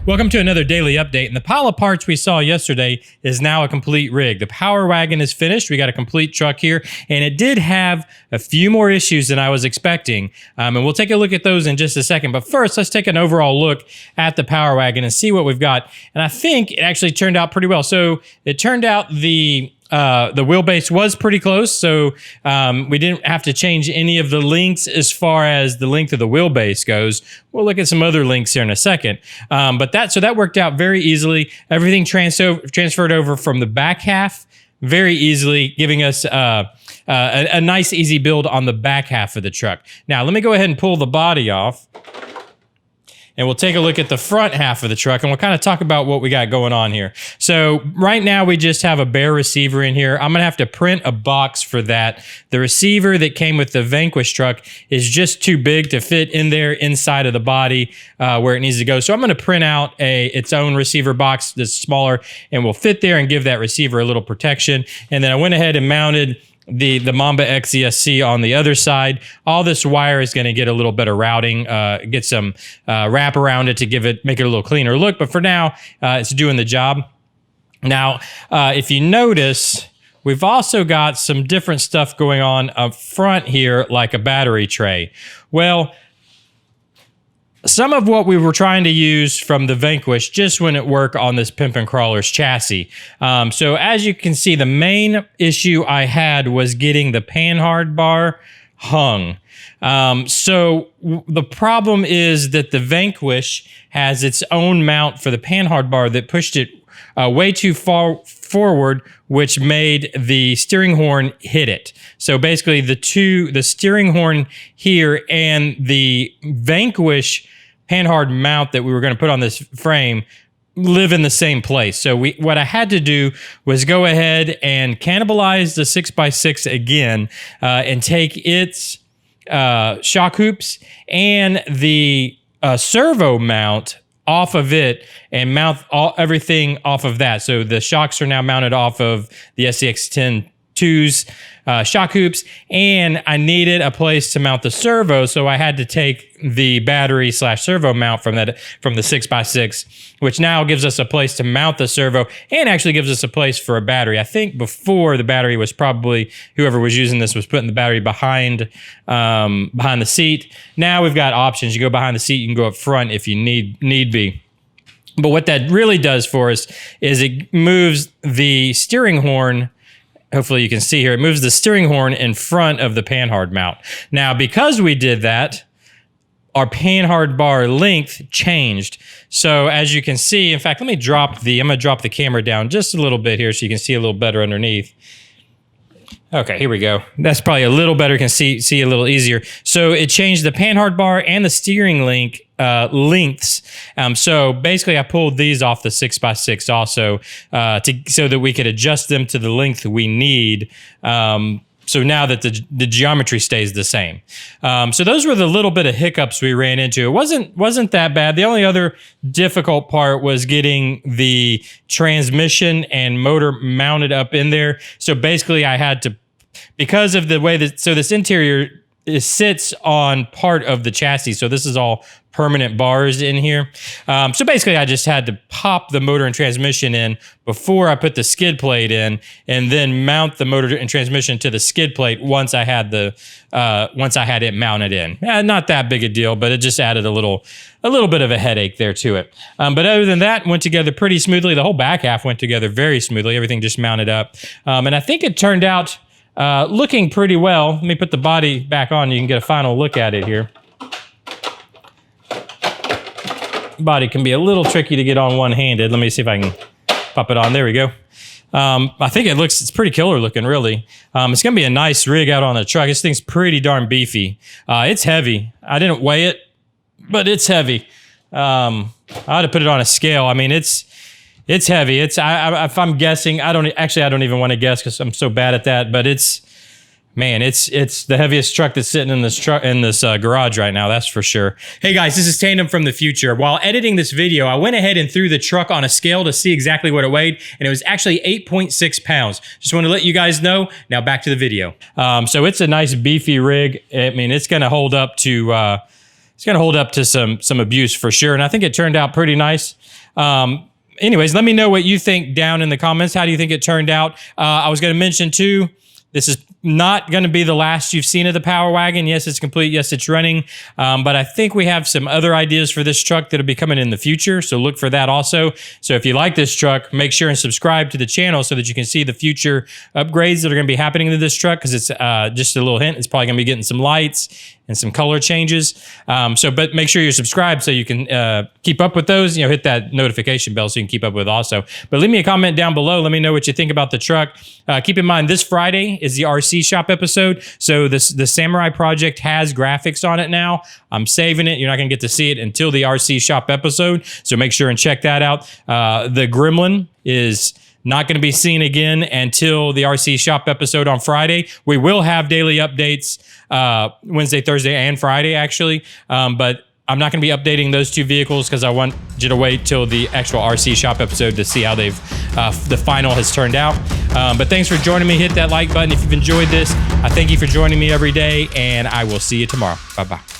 Welcome to another daily update, and the pile of parts we saw yesterday is now a complete rig. The Power Wagon is finished. We got a complete truck here, and it did have a few more issues than I was expecting, and we'll take a look at those in just a second. But first, let's take an overall look at the Power Wagon and see what we've got, and I think it actually turned out pretty well. So it turned out the wheelbase was pretty close, so we didn't have to change any of the links as far as the length of the wheelbase goes. We'll look at some other links here in a second. But that worked out very easily. Everything transferred over from the back half very easily, giving us a nice, easy build on the back half of the truck. Now, let me go ahead and pull the body off, and we'll take a look at the front half of the truck, and we'll kind of talk about what we got going on here. So right now we just have a bare receiver in here. I'm gonna have to print a box for that. The receiver that came with the Vanquish truck is just too big to fit in there inside of the body where it needs to go. So I'm gonna print out its own receiver box that's smaller and will fit there and give that receiver a little protection. And then I went ahead and mounted the Mamba XESC on the other side. All this wire is going to get a little better routing, get some wrap around it to make it a little cleaner look. But for now, it's doing the job. Now, if you notice, we've also got some different stuff going on up front here, like a battery tray. Well, some of what we were trying to use from the Vanquish just wouldn't work on this Pimpin Crawler's chassis. So as you can see, the main issue I had was getting the panhard bar hung. So the problem is that the Vanquish has its own mount for the panhard bar that pushed it way too far forward, which made the steering horn hit it. So basically the steering horn here and the Vanquish panhard mount that we were going to put on this frame live in the same place. So what I had to do was go ahead and cannibalize the 6x6 again and take its shock hoops and the servo mount off of it and mount everything off of that. So the shocks are now mounted off of the SCX-10 2's shock hoops, and I needed a place to mount the servo, so I had to take the battery / servo mount from the 6x6, which now gives us a place to mount the servo and actually gives us a place for a battery. I think before the battery was probably, whoever was using this was putting the battery behind the seat. Now we've got options. You go behind the seat, you can go up front if you need be. But what that really does for us is it moves the steering horn. Hopefully you can see here, it moves the steering horn in front of the panhard mount. Now, because we did that, our panhard bar length changed. So as you can see, in fact, I'm gonna drop the camera down just a little bit here so you can see a little better underneath. Okay, here we go. That's probably a little better, can see a little easier. So it changed the panhard bar and the steering lengths. So basically I pulled these off the 6x6 also so that we could adjust them to the length we need. So now that the geometry stays the same. So those were the little bit of hiccups we ran into. It wasn't that bad. The only other difficult part was getting the transmission and motor mounted up in there. So basically I had to, because of the way that, so this interior, it sits on part of the chassis. So this is all permanent bars in here. So basically I just had to pop the motor and transmission in before I put the skid plate in, and then mount the motor and transmission to the skid plate once I had it mounted in. Not that big a deal, but it just added a little bit of a headache there to it. But other than that, went together pretty smoothly. The whole back half went together very smoothly. Everything just mounted up. And I think it turned out looking pretty well. Let me put the body back on. You can get a final look at it here. Body can be a little tricky to get on one-handed. Let me see if I can pop it on. There we go. I think it's pretty killer looking, really. It's going to be a nice rig out on the truck. This thing's pretty darn beefy. It's heavy. I didn't weigh it, but it's heavy. I had to put it on a scale. I mean, it's heavy. If I'm guessing, I don't even want to guess because I'm so bad at that, but it's the heaviest truck that's sitting in this garage right now, that's for sure. Hey guys, this is Tandem from the future. While editing this video, I went ahead and threw the truck on a scale to see exactly what it weighed, and it was actually 8.6 pounds. Just want to let you guys know. Now back to the video. So it's a nice beefy rig. I mean, it's going to hold up to it's going to hold up to some abuse for sure. And I think it turned out pretty nice. Anyways, let me know what you think down in the comments. How do you think it turned out? I was going to mention too, this is not going to be the last you've seen of the Power Wagon. Yes, it's complete. Yes, it's running. But I think we have some other ideas for this truck that'll be coming in the future. So look for that also. So if you like this truck, make sure and subscribe to the channel so that you can see the future upgrades that are going to be happening to this truck. Because it's just a little hint, it's probably going to be getting some lights and some color changes. But make sure you're subscribed so you can keep up with those. Hit that notification bell so you can keep up with also. But leave me a comment down below. Let me know what you think about the truck. Keep in mind, this Friday is the RC Shop episode. So the Samurai project has graphics on it now. I'm saving it. You're not going to get to see it until the RC Shop episode. So make sure and check that out. The Gremlin is not going to be seen again until the RC Shop episode on Friday. We will have daily updates Wednesday, Thursday, and Friday, actually. But I'm not going to be updating those two vehicles because I want you to wait till the actual RC Shop episode to see how the final has turned out. But thanks for joining me. Hit that like button if you've enjoyed this. I thank you for joining me every day, and I will see you tomorrow. Bye-bye.